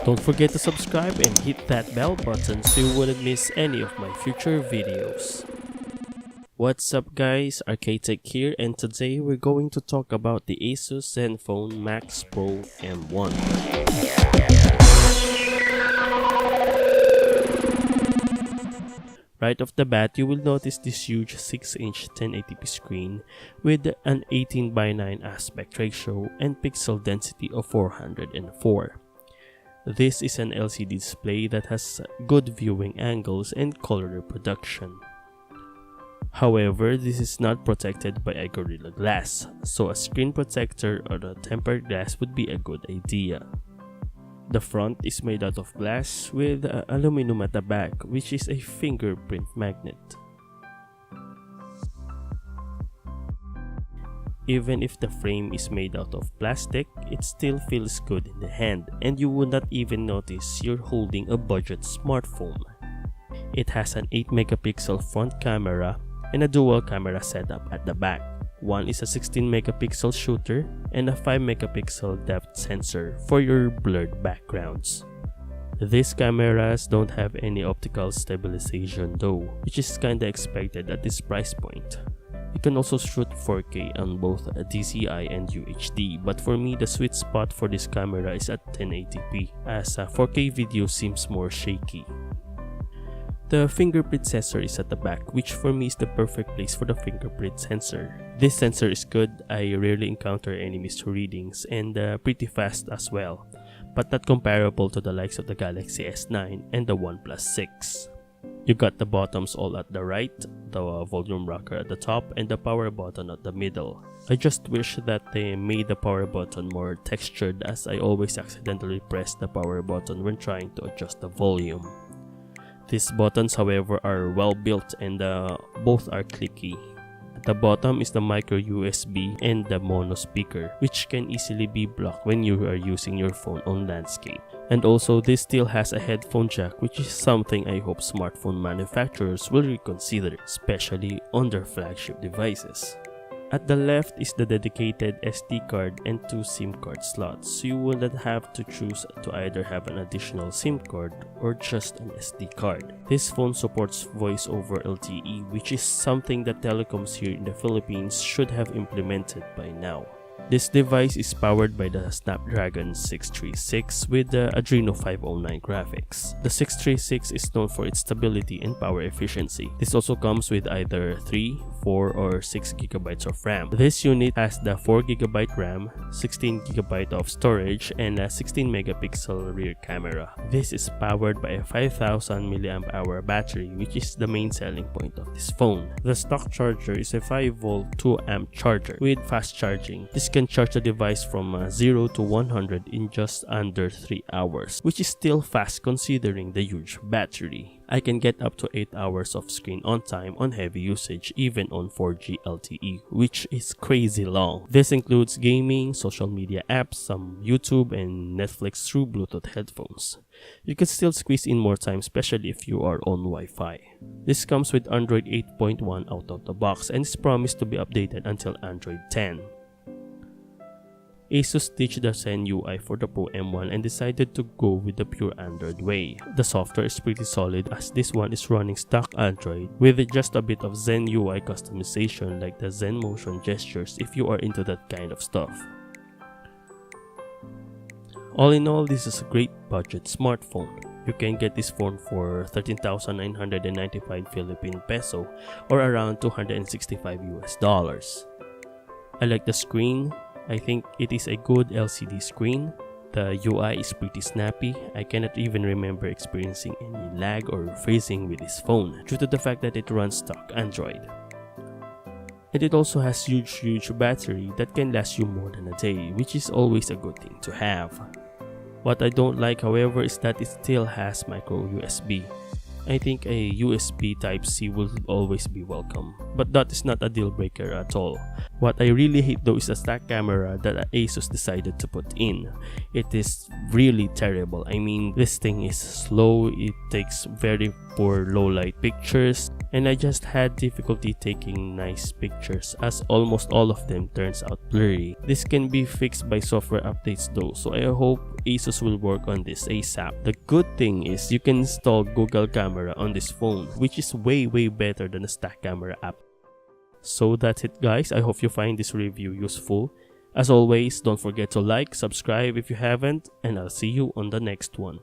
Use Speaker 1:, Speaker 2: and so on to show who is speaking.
Speaker 1: Don't forget to subscribe and hit that bell button so you wouldn't miss any of my future videos. What's up guys, Arcade Tech here, and today we're going to talk about the Asus Zenfone Max Pro M1. Right off the bat, you will notice this huge 6-inch 1080p screen with an 18:9 aspect ratio and pixel density of 404. This is an LCD display that has good viewing angles and color reproduction. However, this is not protected by a Gorilla Glass, so a screen protector or a tempered glass would be a good idea. The front is made out of glass with aluminum at the back, which is a fingerprint magnet. Even if the frame is made out of plastic, it still feels good in the hand, and you would not even notice you're holding a budget smartphone. It has an 8-megapixel front camera and a dual camera setup at the back. One is a 16-megapixel shooter and a 5-megapixel depth sensor for your blurred backgrounds. These cameras don't have any optical stabilization though, which is kinda expected at this price point. You can also shoot 4K on both DCI and UHD, but for me the sweet spot for this camera is at 1080p, as 4K video seems more shaky. The fingerprint sensor is at the back, which for me is the perfect place for the fingerprint sensor. This sensor is good, I rarely encounter any misreadings, and pretty fast as well, but not comparable to the likes of the Galaxy S9 and the OnePlus 6. You got the buttons all at the right, the volume rocker at the top, and the power button at the middle. I just wish that they made the power button more textured, as I always accidentally press the power button when trying to adjust the volume. These buttons, however, are well built and both are clicky. At the bottom is the micro USB and the mono speaker, which can easily be blocked when you are using your phone on landscape. And also, this still has a headphone jack, which is something I hope smartphone manufacturers will reconsider, especially on their flagship devices. At the left is the dedicated SD card and 2 SIM card slots, so you will not have to choose to either have an additional SIM card or just an SD card. This phone supports voice over LTE, which is something that telecoms here in the Philippines should have implemented by now. This device is powered by the Snapdragon 636 with the Adreno 509 graphics. The 636 is known for its stability and power efficiency. This also comes with either 3, 4, or 6 GB of RAM. This unit has the 4 GB RAM, 16 GB of storage, and a 16 megapixel rear camera. This is powered by a 5000 mAh battery, which is the main selling point of this phone. The stock charger is a 5V 2A charger with fast charging. This can charge the device from 0 to 100 in just under 3 hours, which is still fast considering the huge battery. I can get up to 8 hours of screen on time on heavy usage even on 4G LTE, which is crazy long. This includes gaming, social media apps, some YouTube and Netflix through Bluetooth headphones. You can still squeeze in more time, especially if you are on Wi-Fi. This comes with Android 8.1 out of the box and is promised to be updated until Android 10. Asus ditched the Zen UI for the Pro M1 and decided to go with the pure Android way. The software is pretty solid, as this one is running stock Android with just a bit of Zen UI customization like the Zen motion gestures if you are into that kind of stuff. All in all, this is a great budget smartphone. You can get this phone for 13,995 Philippine peso or around $265 US. I like the screen. I think it is a good LCD screen. The UI is pretty snappy. I cannot even remember experiencing any lag or freezing with this phone due to the fact that it runs stock Android. And it also has huge battery that can last you more than a day, which is always a good thing to have. What I don't like, however, is that it still has micro USB. I think a USB Type-C will always be welcome, but that is not a deal breaker at all. What I really hate though is the stack camera that Asus decided to put in. It is really terrible. I mean, this thing is slow, it takes very poor low light pictures, and I just had difficulty taking nice pictures as almost all of them turns out blurry. This can be fixed by software updates though, so I hope Asus will work on this ASAP. The good thing is you can install Google Camera on this phone, which is way better than the stock camera app. So that's it guys, I hope you find this review useful. As always, don't forget to like, subscribe if you haven't, and I'll see you on the next one.